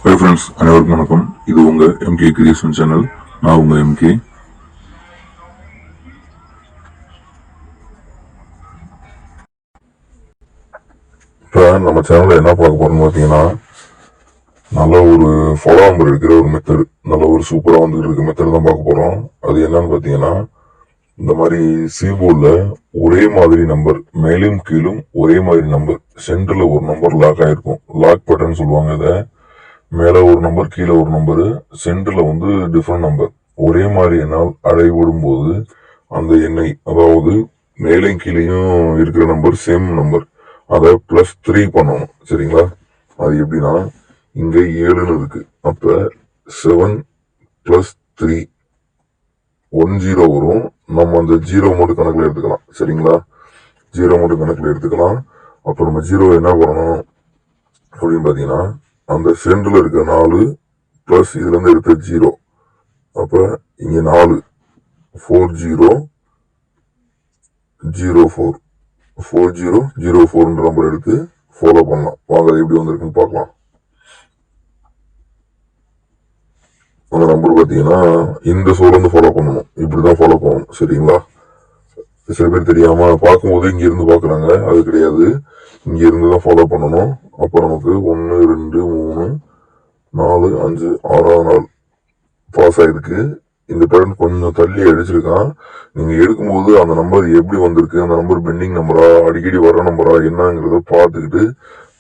Hi friends, அனைவருக்கும் வணக்கம். இது உங்கள் எம்கே கிரியேஷன் சேனல். நான் உங்கள் எம்கே. இப்போ நம்ம சேனலில் என்ன பார்க்க போகிறோம்னு பார்த்தீங்கன்னா, நல்ல ஒரு ஃபாலோ நம்பர் இருக்கிற ஒரு மெத்தட், நல்ல ஒரு சூப்பராக வந்துட்டு இருக்க மெத்தட் தான் பார்க்க போகிறோம். அது என்னன்னு பார்த்தீங்கன்னா, இந்த மாதிரி சீபோர்டில் ஒரே மாதிரி நம்பர், மேலும் கீழும் ஒரே மாதிரி நம்பர், சென்டரில் ஒரு நம்பர் லாக் ஆகிருக்கும். லாக் பட்டன் சொல்லுவாங்க இதை. மேலே ஒரு நம்பர், கீழே ஒரு நம்பரு, சென்டரில் வந்து டிஃப்ரெண்ட் நம்பர், ஒரே மாதிரி என்னால் அடைவிடும் போது அந்த எண்ணை, அதாவது மேலே கீழேயும் இருக்கிற நம்பர் சேம் நம்பர், அதை +3 பண்ணணும். சரிங்களா? அது எப்படின்னா, இங்க 7ன்னு இருக்கு, அப்ப 7 + 3 10 வரும். நம்ம அந்த 0 மட்டும் கணக்குல எடுத்துக்கலாம். சரிங்களா? 0 மட்டும் கணக்குல எடுத்துக்கலாம். அப்ப நம்ம 0 என்ன பண்ணணும் அப்படின்னு பாத்தீங்கன்னா, அந்த சென்டர்ல இருக்க 4 பிளஸ் இதுல இருந்து எடுத்த 0, அப்ப இங்க 4 4004 4004 நம்பர் எடுத்து ஃபாலோ பண்ணலாம். வாங்க அது எப்படி வந்திருக்குன்னு பார்க்கலாம். அந்த நம்பர் பாத்தீங்கன்னா இந்த சோர்ல இருந்து ஃபாலோ பண்ணணும். இப்படிதான் ஃபாலோ பண்ணணும். சரிங்களா? சில பேர் தெரியாம பார்க்கும்போது இங்க இருந்து பாக்குறாங்க, அது கிடையாது. இங்க இருந்து தான் ஃபாலோ பண்ணணும். அப்ப நமக்கு 1 2 3 4 5 6 நாள் பாஸ் ஆயிருக்கு. இந்த பேரண்ட் கொஞ்சம் தள்ளி அடிச்சிருக்கான். நீங்க எடுக்கும்போது அந்த நம்பர் எப்படி வந்திருக்கு, அந்த நம்பர் பெண்டிங் நம்பரா, அடிக்கடி வர்ற நம்பரா என்னங்கிறத பார்த்துக்கிட்டு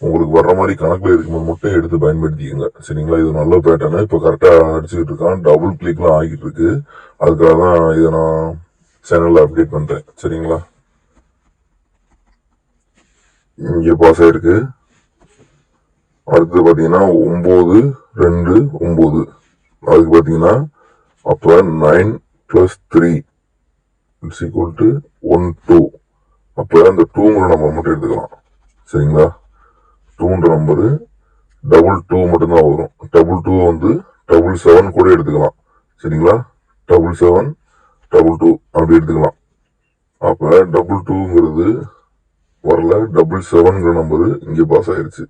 உங்களுக்கு வர்ற மாதிரி கணக்குல இருக்கும்போது மட்டும் எடுத்து பயன்படுத்திக்கோங்க. சரிங்களா? இது நல்ல பேட்டர்னு. இப்போ கரெக்டா அடிச்சுக்கிட்டு இருக்கான். டபுள் கிளிக்லாம் ஆகிட்டு இருக்கு. அதுக்காக தான் இதை நான் சேனல்ல அப்டேட் பண்றேன். சரிங்களா? இங்க பாஸ் ஆயிருக்கு. அடுத்து பாத்தீங்கன்னா 9 2 9, அதுக்கு பாத்தீங்கன்னா அப்ப 9 + 3 = 1 2. அப்ப அந்த 2ங்கிற நம்பர் மட்டும் எடுத்துக்கலாம். சரிங்களா? 2ன்ற நம்பரு டபுள் 2 மட்டும்தான் வரும். டபுள் 2 வந்து 7 கூட எடுத்துக்கலாம். சரிங்களா? 7 2 அப்படி எடுத்துக்கலாம். அப்ப டபுள் 2ங்கிறது வரல, 7ங்கிற நம்பரு இங்க பாஸ் ஆயிருச்சு.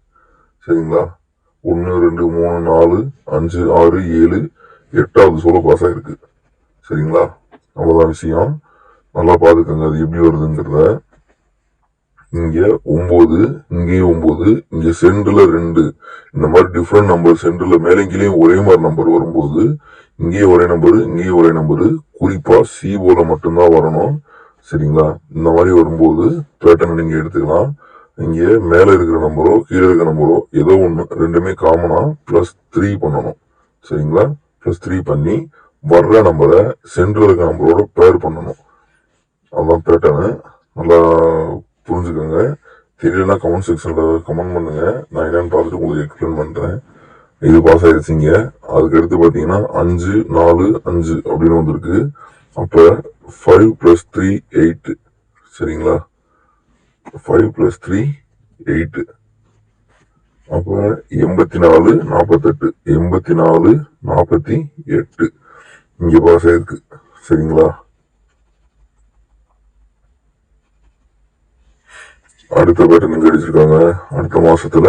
சரிங்களா? 1 2 3 4 5 6 7 8வது சோல பாஸ் ஆயிருக்கு. சரிங்களா? அவ்வளவுதான் விஷயம். நல்லா பாத்துக்கோங்க அது எப்படி வருதுங்கிறத. இங்க 9, இங்கேயும் 9, இங்க சென்டர்ல 2, இந்த மாதிரி டிஃப்ரெண்ட் நம்பர் சென்டர்ல மேலங்கிலையும் ஒரே மாதிரி நம்பர் வரும்போது இங்கேயும் ஒரே நம்பரு, இங்கேயும் ஒரே நம்பரு, குறிப்பா சி போல மட்டும்தான் வரணும். சரிங்களா? இந்த மாதிரி வரும்போது பேட்டர்ன் நீங்க எடுத்துக்கலாம். இங்க மேல இருக்கிற நம்பரோ கீழே இருக்கிற நம்பரோ ஏதோ ஒண்ணு, ரெண்டுமே காமனா +3 பண்ணணும். சரிங்களா? +3 பண்ணி வர்ற நம்பரை சென்டர்ல இருக்க நம்பரோட பேர் பண்ணணும். அதான் பேட்டர்னு. நல்லா புரிஞ்சுக்கோங்க. தெரியலன்னா கமெண்ட் செக்ஷன்ல கமெண்ட் பண்ணுங்க. நான் என்னன்னு பார்த்துட்டு உங்களுக்கு எக்ஸ்பிளைன் பண்றேன். இது பாஸ் ஆயிடுச்சிங்க. அதுக்கு அடுத்து பாத்தீங்கன்னா 5 4 5 அப்படின்னு வந்திருக்கு. அப்ப 5 + 3 8. சரிங்களா? 5 + 3 8. அப்ப 84 48 84 48 இங்க பாஸ் ஆயிருக்கு. சரிங்களா? அடுத்த பேட்டர்ன் எங்க அடிச்சிருக்காங்க, அடுத்த மாசத்துல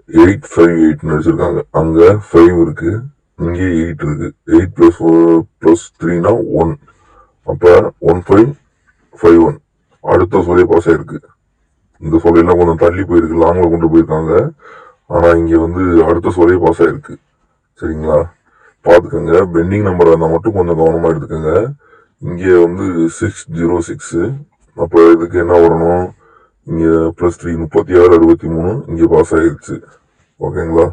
858 அடிச்சிருக்காங்க. அங்க 5 இருக்கு, இங்கே 8 இருக்கு. 8 + 3 1. அப்ப 1551 அடுத்த சொல்லிய பாஸ் ஆயிருக்கு. இந்த சொல்லையெல்லாம் கொஞ்சம் தள்ளி போயிருக்கு, லாங்ல கொண்டு போயிருக்காங்க. ஆனா இங்க வந்து அடுத்த சொல்லிய பாஸ் ஆயிருக்கு. சரிங்களா? பாத்துக்கோங்க. பெண்டிங் நம்பர் இருந்தா மட்டும் கொஞ்சம் கவனமா எடுத்துக்கோங்க. இங்க வந்து 606. அப்ப இதுக்கு என்ன வரணும், இங்க +3 36 63 இங்க பாஸ் ஆயிருச்சு. ஓகேங்களா?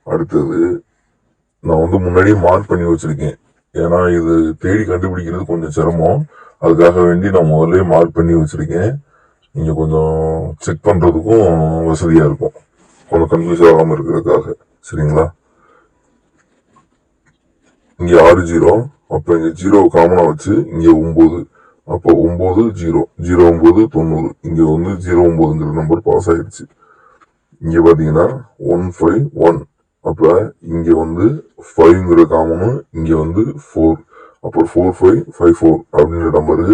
அடுத்தது நான் வந்து முன்னாடியே மார்க் பண்ணி வச்சிருக்கேன். ஏன்னா இது தேடி கண்டுபிடிக்கிறது கொஞ்சம் சிரமம். அதுக்காக வேண்டி நான் முதல்ல மார்க் பண்ணி வச்சிருக்கேன். நீங்க கொஞ்சம் செக் பண்றதுக்கும் வசதியா இருக்கும், கொஞ்சம் கன்ஃபியூஸ் ஆகாம இருக்கிறதுக்காக. சரிங்களா? இங்க 6 0. அப்ப இங்க 0 காமனா வச்சு இங்க 9. அப்போ 9 0 09 90. இங்க வந்து 09ங்கிற நம்பர் பாஸ் ஆயிடுச்சு. இங்க பாத்தீங்கன்னா 151. அப்ப இங்க வந்து 5ங்கிற காமனும், இங்க வந்து 4. அப்போ 4554 அப்படின்ற நம்பரு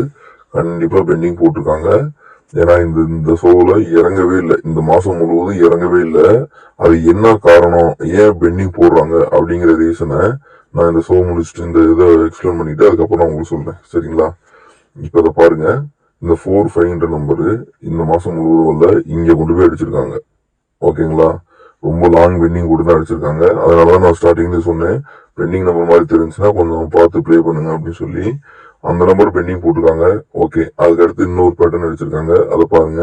கண்டிப்பா பெண்டிங் போட்டிருக்காங்க. ஏன்னா இந்த ஷோல இறங்கவே இல்லை, இந்த மாசம் முழுவதும் இறங்கவே இல்லை. அது என்ன காரணம், ஏன் பெண்டிங் போடுறாங்க அப்படிங்கிற ரீசனை நான் இந்த ஷோ முடிச்சுட்டு இந்த இதை எக்ஸ்பிளைன் பண்ணிட்டு அதுக்கப்புறம் நான் உங்களுக்கு சொல்றேன். சரிங்களா? இப்ப இதை பாருங்க, இந்த 4-5 நம்பரு இந்த மாசம் முழுவதும் வரல, இங்க கொண்டு போய் அடிச்சிருக்காங்க. ஓகேங்களா? ரொம்ப லாங் பெண்டிங் கூட தான் அடிச்சிருக்காங்க. அதனாலதான் நான் ஸ்டார்டிங்ல சொன்னேன், பெண்டிங் நம்பர் மாதிரி தெரிஞ்சுன்னா கொஞ்சம் பார்த்து ப்ளே பண்ணுங்க அப்படின்னு சொல்லி. அந்த நம்பர் பெண்டிங் போட்டிருக்காங்க. ஓகே, அதுக்கு அடுத்து இன்னொரு பேட்டர்ன் அடிச்சிருக்காங்க, அதை பாருங்க.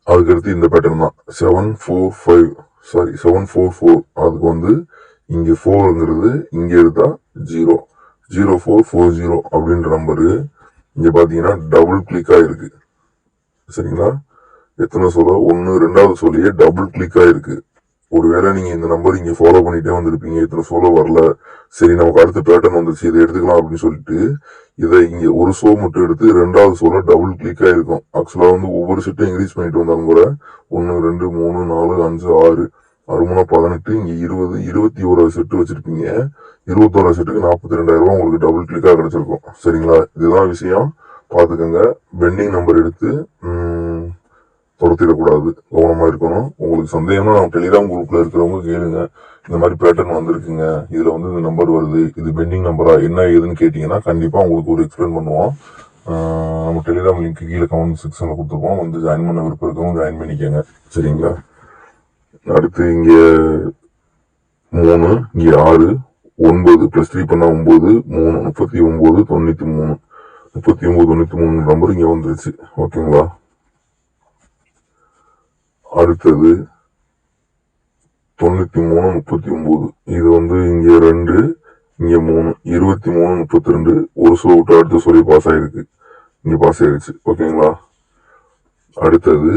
அதுக்கு அடுத்து இந்த பேட்டர்ன் தான் 7-4-4. அதுக்கு வந்து இங்க 4ங்கிறது இங்க எடுத்தா 0-0440 அப்படின்ற நம்பரு இங்க பாத்தீங்கன்னா டபுள் கிளிக் ஆயிருக்கு. சரிங்களா? எத்தனை சொல்ல, 1 2வது சொல்லியே டபுள் கிளிக் ஆயிருக்கு. ஒருவேளை நீங்க இந்த நம்பர் இங்க ஃபாலோ பண்ணிட்டே வந்திருப்பீங்க, இத்தனை ஃபாலோ வரல, சரி நமக்கு அடுத்த பேட்டர்ன் வந்துச்சு இதை எடுத்துக்கலாம் அப்படின்னு சொல்லிட்டு இதை இங்க ஒரு ஷோ மட்டும் எடுத்து 2வது ஷோல டபுள் கிளிக் ஆயிருக்கும். ஆக்சுவலா வந்து ஒவ்வொரு செட்டும் இன்க்ரீஸ் பண்ணிட்டு வந்தாலும் கூட 1 2 3 4 5 6 6 18 இங்க 20 21 செட்டு வச்சிருப்பீங்க. 21 செட்டுக்கு 42,000 ரூபாய் உங்களுக்கு டபுள் கிளிக்கா கிடைச்சிருக்கும். சரிங்களா? இதுதான் விஷயம், பாத்துக்கோங்க. பெண்டிங் நம்பர் எடுத்து துரத்திடக்கூடாது, கவனமா இருக்கணும். உங்களுக்கு சந்தேகம்னா நம்ம டெலிகிராம் குரூப்ல இருக்கிறவங்க கேளுங்க, இந்த மாதிரி பேட்டர்ன் வந்திருக்குங்க, இதுல வந்து இந்த நம்பர் வருது, இது பெண்டிங் நம்பரா என்ன ஏதுன்னு கேட்டீங்கன்னா கண்டிப்பா உங்களுக்கு ஒரு எக்ஸ்பிளைன் பண்ணுவோம். நம்ம டெலிகிராம் லிங்க் கீழே கமெண்ட் செக்ஷன்ல கொடுத்துருக்கோம், வந்து ஜாயின் பண்ண விருப்பம் இருக்கவங்க ஜாயின் பண்ணிக்கோங்க. சரிங்களா? அடுத்து இங்க 3, இங்க 6, 9 +3 பண்ணா 9, 3 39 93 39 93 நம்பர் இங்க வந்துருச்சு. ஓகேங்களா? அடுத்தது 93 39. இது வந்து இங்க 2, இங்க 3 23 32. ஒரு ஷோ விட்டு அடுத்த சொல்லி பாஸ் ஆயிருக்கு, இங்க பாஸ் ஆயிருச்சு. ஓகேங்களா? அடுத்தது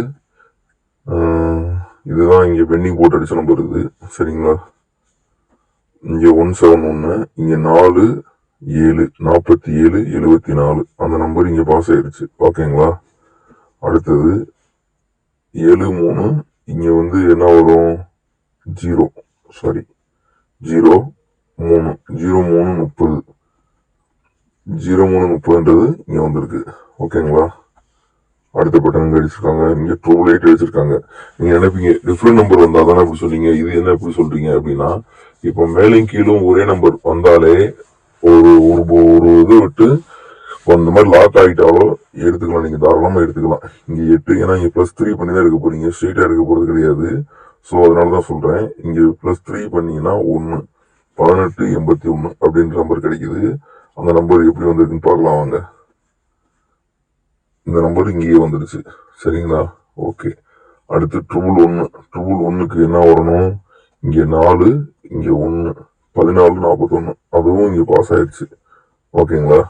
இதுதான் இங்க பெண்டிங் போட்டு அடிச்ச நம்பர் இது. சரிங்களா? இங்க 171, இங்க 4 7 47 74 அந்த நம்பர் இங்க பாஸ் ஆயிருச்சு. ஓகேங்களா? அடுத்தது 7 3, இங்க வந்து என்ன வரும், 0 3 0 3 30 0330ன்றது இங்க வந்திருக்கு. ஓகேங்களா? அடுத்த பட்டன் அடிச்சிருக்காங்க, இங்க 2 அடிச்சிருக்காங்க. நீங்க நினைப்பீங்க டிஃபரெண்ட் நம்பர் வந்தா தானே இப்படி சொல்றீங்க, இது என்ன இப்படி சொல்றீங்க அப்படின்னா, இப்ப மேலும் கீழும் ஒரே நம்பர் வந்தாலே ஒரு ஒரு இது விட்டு அந்த மாதிரி லாக் ஆகிட்டாலோ எடுத்துக்கலாம், நீங்க தாராளமா எடுத்துக்கலாம். இங்க 8, ஏன்னா இங்க +3 பண்ணி தான் எடுக்க போறீங்க, ஸ்ட்ரெயிட்டா எடுக்க போறது கிடையாது. சோ அதனாலதான் சொல்றேன், இங்க +3 பண்ணீங்கன்னா 1 1881 அப்படின்ற நம்பர் கிடைக்குது. அந்த நம்பர் எப்படி வந்திருக்குன்னு பார்க்கலாம் வாங்க. இந்த நம்பர் இங்கேயே வந்துருச்சு. சரிங்களா? ஓகே. அடுத்து 111க்கு என்ன வரணும், இங்க 4 இங்க 1 14 41 அதுவும் இங்க பாஸ் ஆயிடுச்சு. ஓகேங்களா?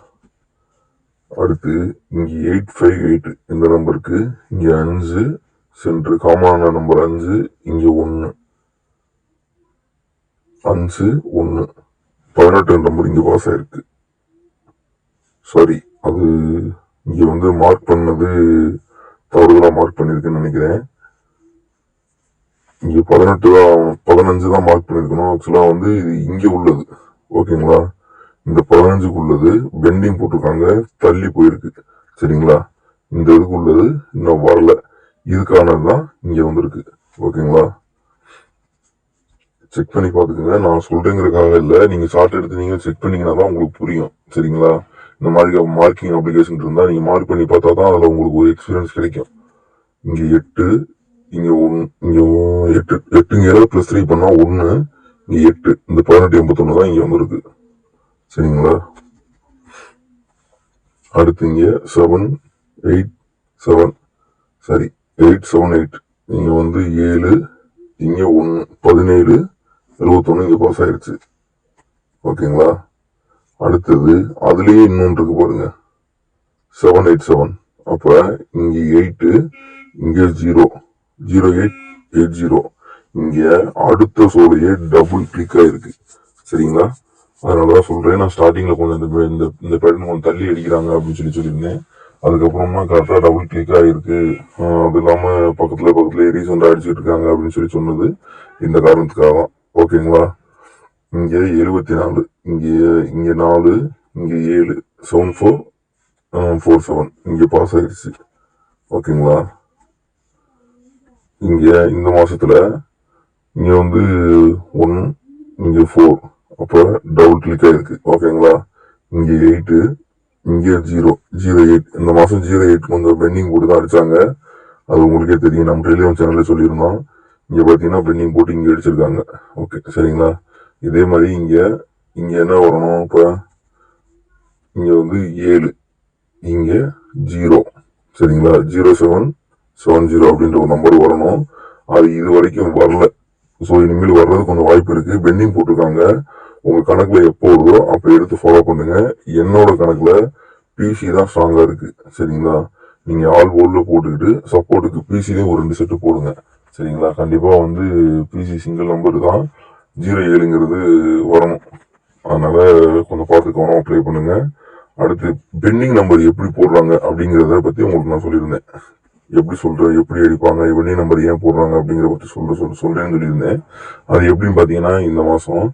அடுத்து இங்க 858 இந்த நம்பருக்கு இங்க 5 சென்ட்ரு காமனான நம்பர் 5, இங்க 1 5 1 18 நம்பர் இங்க பாஸ் ஆயிருக்கு. சாரி, அது இங்க வந்து மார்க் பண்ணது தவறுதலா மார்க் பண்ணிருக்குன்னு நினைக்கிறேன். இங்க 15 தான் மார்க் பண்ணிருக்கணும். ஆக்சுவலா வந்து இது இங்க உள்ளது. ஓகேங்களா? இந்த 15க்கு உள்ளது பெண்டிங் போட்டிருக்காங்க, தள்ளி போயிருக்கு. சரிங்களா? இந்த இதுக்கு உள்ளது இன்னும் வரல, இதுக்கானதுதான் இங்க வந்திருக்கு. ஓகேங்களா? செக் பண்ணி பாத்துக்கோங்க, நான் சொல்றேங்கிறதுக்காக இல்ல, நீங்க ஷார்ட் எடுத்து நீங்க செக் பண்ணீங்கன்னா தான் உங்களுக்கு புரியும். சரிங்களா? இந்த மாதிரி மார்க்கிங் அப்ளிகேஷன் இருந்தா நீங்க மார்க் பண்ணி பார்த்தா தான் அதுல உங்களுக்கு ஒரு எக்ஸ்பீரியன்ஸ் கிடைக்கும். இங்க 8 இங்க 1 இங்க 8 +3 பண்ணா 1, இங்க 8 இந்த 1881 தான் இங்க வந்திருக்கு. சரிங்களா? அடுத்து இங்க 787 சரி 878 இங்க வந்து 7 இங்க 1 17 71 இங்க பாஸ் ஆயிருச்சு. ஓகேங்களா? அடுத்தது அதுலயே இன்னொன்று இருக்கு பாருங்க, 787. அப்ப இங்க 8 இங்க 0 0880 இங்க அடுத்த சோலையே டபுள் கிளிக் ஆயிருக்கு. சரிங்களா? அதனாலதான் சொல்றேன், நான் ஸ்டார்டிங்ல கொஞ்சம் இந்த பேட்டர்ன் கொஞ்சம் தள்ளி அடிக்கிறாங்க அப்படின்னு சொல்லியிருந்தேன். அதுக்கப்புறமா கரெக்டா டபுள் கிளிக் ஆயிருக்கு. அது இல்லாம பக்கத்துல ரீசெண்டா அடிச்சுட்டு இருக்காங்க அப்படின்னு சொன்னது இந்த காரணத்துக்காக தான். ஓகேங்களா? இங்க 74 இங்க 4 இங்க 7 7447 இங்க பாஸ் ஆயிடுச்சு. ஓகேங்களா. இங்க இந்த மாசத்துல இங்க வந்து 1, இங்க 4, அப்ப டபுள் கிளிக் ஆயிருக்கு. ஓகேங்களா. இங்க 8, இங்க 0, 08. இந்த மாசம் 08 கொஞ்சம் பெண்டிங் போட்டு தான் அடிச்சாங்க. அது உங்களுக்கே தெரியும், நம்ம டெலிகிராம் சேனல்ல சொல்லியிருந்தோம். இங்க பாத்தீங்கன்னா பெண்டிங் போட்டு இங்க அடிச்சிருக்காங்க. ஓகே, சரிங்களா. இதே மாதிரி இங்க இங்க என்ன வரணும், இப்ப இங்க வந்து 7, இங்க 0, சரிங்களா. 0770 அப்படின்ற ஒரு நம்பர் வரணும். அது இது வரைக்கும் வரல. ஸோ இனிமேல் வர்றது கொஞ்சம் வாய்ப்பு இருக்கு. பெண்டிங் போட்டிருக்காங்க. உங்க கணக்குல எப்போ வருதோ அப்ப எடுத்து ஃபாலோ பண்ணுங்க. என்னோட கணக்குல பிசி தான் ஸ்ட்ராங்கா இருக்கு, சரிங்களா. நீங்க ஆல் போல்ட்ல போட்டுக்கிட்டு சப்போர்ட்டுக்கு பிசிலையும் ஒரு 2 செட்டு போடுங்க, சரிங்களா. கண்டிப்பா வந்து பிசி சிங்கிள் நம்பர் தான் 07ங்கிறது வரணும். அதனால கொஞ்சம் பார்த்து கவனம் அப்ளை பண்ணுங்க. அடுத்து பெண்டிங் நம்பர் எப்படி போடுறாங்க அப்படிங்கறத பத்தி உங்களுக்கு நான் சொல்லியிருந்தேன். எப்படி அடிப்பாங்க, பெண்டிங் நம்பர் ஏன் போடுறாங்க அப்படிங்கிற பத்தி சொல்றேன்னு சொல்லியிருந்தேன். அது எப்படின்னு பாத்தீங்கன்னா, இந்த மாசம்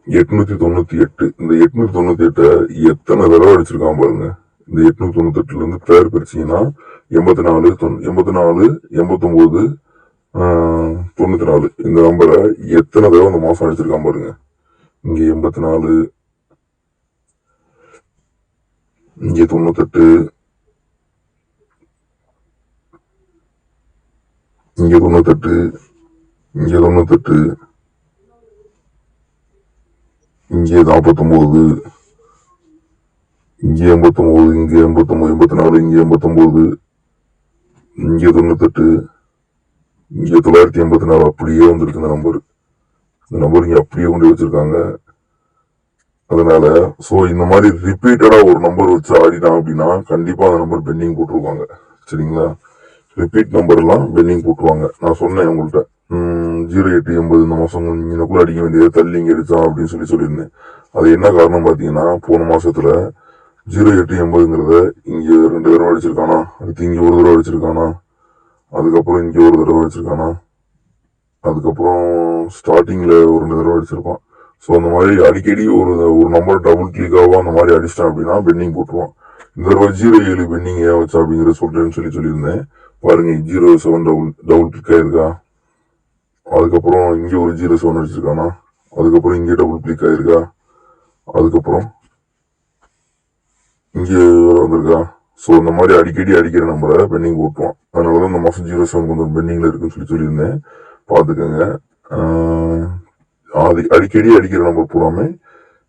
898, இந்த 898 எத்தனை தடவை அடிச்சிருக்கான் பாருங்க. இந்த 898ல இருந்து பேர் பிரிச்சீங்கன்னா 84, 89, 94, இந்த நம்பரை எத்தனை தடவை இந்த மாசம் அடிச்சிருக்கான் பாருங்க. இங்க 84, இங்க 98, இங்க 98, இங்க 98, இங்க 49, இங்க 89, இங்க 89, 84, இங்க 89, இங்க 98, இங்க 984. அப்படியே வந்திருக்கு இந்த நம்பர். இந்த நம்பர் இங்க அப்படியே கொண்டு வச்சிருக்காங்க. அதனால சோ இந்த மாதிரி ரிப்பீட்டடா ஒரு நம்பர் வச்சு ஆடினா அப்படின்னா கண்டிப்பா அந்த நம்பர் பெண்டிங் போட்டுருவாங்க, சரிங்களா. ரிப்பீட் நம்பர் எல்லாம் பெண்டிங் போட்டுருவாங்க. நான் சொன்னேன் உங்கள்கிட்ட 0880 இந்த மாசம் இன்னக்குள்ள அடிக்க வேண்டியது தள்ளி இங்க அடிச்சான் அப்படின்னு சொல்லியிருந்தேன். அது என்ன காரணம் பாத்தீங்கன்னா, போன மாசத்துல 0880ங்கிறத இங்க 2 தடவை அடிச்சிருக்கானா, அடுத்து இங்க ஒரு தடவை அடிச்சிருக்கானா, அதுக்கப்புறம் இங்க ஒரு தடவை அடிச்சிருக்கானா, அதுக்கப்புறம் ஸ்டார்டிங்ல ஒரு 2 தடவை அடிச்சிருப்பான். ஸோ அந்த மாதிரி அடிக்கடி ஒரு நம்பர் டபுள் கிளிக்காவோ அந்த மாதிரி அடிச்சிட்டான் அப்படின்னா பெண்டிங் போட்டுருவான். இந்த தடவை 07 பெண்டிங் ஏன் வச்சா அப்படிங்கிற சொல்லியிருந்தேன். பாருங்க, 07 டபுள் கிளிக் ஆயிருக்கா, அதுக்கப்புறம் இங்க ஒரு 07 அடிச்சிருக்கானா, அதுக்கப்புறம் இங்கே டபுள் கிளிக் ஆயிருக்கா, அதுக்கப்புறம் இங்க வந்திருக்கா. ஸோ இந்த மாதிரி அடிக்கடி அடிக்கிற நம்பரை பெண்டிங் போட்டுருவான். அதனாலதான் இந்த மாசம் 07 கொஞ்சம் பெண்டிங்ல இருக்குன்னு சொல்லியிருந்தேன். பாத்துக்கோங்க. அடிக்கடி அடிக்கிற நம்பர் போடாம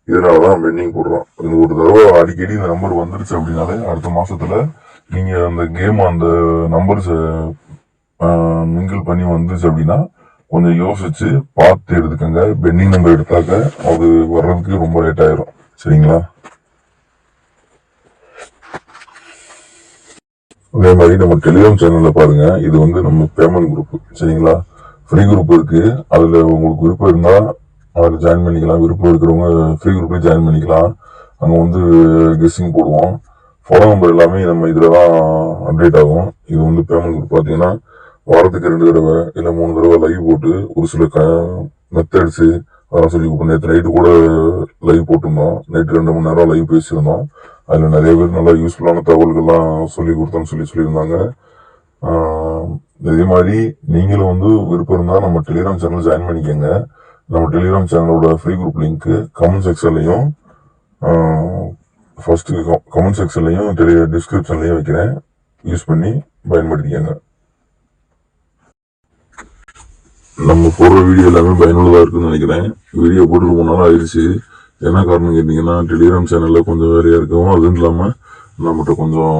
இதனாலதான் பெண்டிங் போடுறான். ஒரு தடவை அடிக்கடி இந்த நம்பர் வந்துருச்சு அப்படின்னாலே அடுத்த மாசத்துல நீங்க அந்த கேம் அந்த நம்பர்ஸ் மிங்கிள் பண்ணி வந்துச்சு அப்படின்னா கொஞ்சம் யோசிச்சு பார்த்து எடுத்துக்கங்க. பெண்டிங் நம்பர் எடுத்தாக்க அது வர்றதுக்கு ரொம்ப லேட் ஆயிரும், சரிங்களா. அதே மாதிரி நம்ம டெலிகிராம் சேனல்ல பாருங்க, இது வந்து நம்ம பேமெண்ட் குரூப், சரிங்களா. ஃப்ரீ குரூப் இருக்கு. அதுல உங்களுக்கு விருப்பம் இருந்தா அதுல ஜாயின் பண்ணிக்கலாம். விருப்பம் இருக்கிறவங்க ஃப்ரீ குரூப்ல ஜாயின் பண்ணிக்கலாம். அங்க வந்து கெஸ்ஸிங் போடுவோம். ஃபோன் நம்பர் எல்லாமே நம்ம இதுலதான் அப்டேட் ஆகும். இது வந்து பேமெண்ட் குரூப் பாத்தீங்கன்னா வாரத்துக்கு 2 தடவை இல்ல 3 தடவை லைவ் போட்டு ஒரு சில மெத்தட்ஸ் அதெல்லாம் சொல்லி கொடுப்போம். நேற்று நைட்டு கூட லைவ் போட்டிருந்தோம். நைட்டு 2 மணி நேரம் லைவ் பேசியிருந்தோம். அதுல நிறைய பேர் நல்லா யூஸ்ஃபுல்லான தகவல்கள்லாம் சொல்லி கொடுத்தோம்னு சொல்லியிருந்தாங்க. இதே மாதிரி நீங்களும் வந்து விருப்பம் இருந்தா நம்ம டெலிகிராம் சேனல் ஜாயின் பண்ணிக்கோங்க. நம்ம டெலிகிராம் சேனலோட ஃப்ரீ குரூப் லிங்க் கமெண்ட் செக்ஷன்லையும் ஃபர்ஸ்ட் கமெண்ட் செக்ஷன்லையும் டிஸ்கிரிப்ஷன்லையும் வைக்கிறேன். யூஸ் பண்ணி பயன்படுத்திக்கங்க. நம்ம போடுற வீடியோ எல்லாமே பயனுள்ளதா இருக்குன்னு நினைக்கிறேன். வீடியோ போட்டு ரொம்ப நாள் ஆயிடுச்சு. என்ன காரணம் கேட்டீங்கன்னா, டெலிகிராம் சேனல்ல கொஞ்சம் வேலையா இருக்கும். அதுவும் இல்லாம நம்மகிட்ட கொஞ்சம்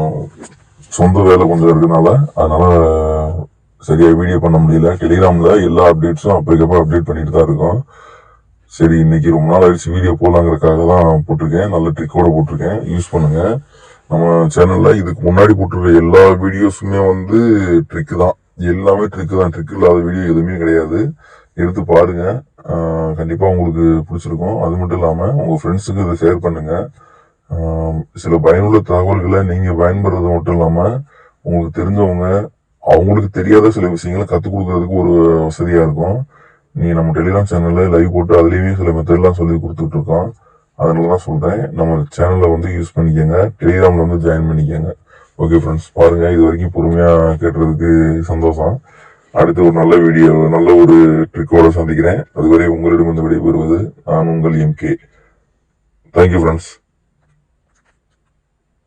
சொந்த வேலை கொஞ்சம் இருக்கனால அதனால சரியா வீடியோ பண்ண முடியல. டெலிகிராம்ல எல்லா அப்டேட்ஸும் அப்போக்கப்போ அப்டேட் பண்ணிட்டு தான் இருக்கோம். சரி, இன்னைக்கு ரொம்ப நாள் ஆயிடுச்சு வீடியோ போடலாங்கிறதுக்காக தான் போட்டிருக்கேன். நல்ல ட்ரிக்கோட போட்டிருக்கேன். யூஸ் பண்ணுங்க. நம்ம சேனல்ல இதுக்கு முன்னாடி போட்டிருக்க எல்லா வீடியோஸுமே வந்து ட்ரிக் தான். எல்லாமே ட்ரிக் தான். ட்ரிக் இல்லாத வீடியோ எதுவுமே கிடையாது. எடுத்து பாருங்க. கண்டிப்பா உங்களுக்கு பிடிச்சிருக்கும். அது மட்டும் இல்லாம உங்க ஃப்ரெண்ட்ஸுக்கு இதை ஷேர் பண்ணுங்க. சில பயனுள்ள தகவல்களை நீங்க பயன்படுறது மட்டும் இல்லாம உங்களுக்கு தெரிஞ்சவங்க அவங்களுக்கு தெரியாத சில விஷயங்களை கத்துக் கொடுக்கறதுக்கு ஒரு வசதியா இருக்கும். நீங்க நம்ம டெலிகிராம் சேனல்ல லைவ் போட்டு அதுலயுமே சில மெத்தட்லாம் சொல்லி கொடுத்துட்டு இருக்கோம். அதனாலதான் சொல்றேன், நம்ம சேனலை வந்து யூஸ் பண்ணிக்கோங்க. டெலிகிராம்ல வந்து ஜாயின் பண்ணிக்கோங்க. ஓகே ஃப்ரெண்ட்ஸ், பாருங்க, இது வரைக்கும் பொறுமையா கேட்டதுக்கு சந்தோஷம். அடுத்து ஒரு நல்ல வீடியோ, நல்ல ஒரு ட்ரிக்கோட சந்திக்கிறேன். அதுவரை உங்களிடம் வந்து விடைபெறுவது நான் உங்கள் MK. Thank you friends.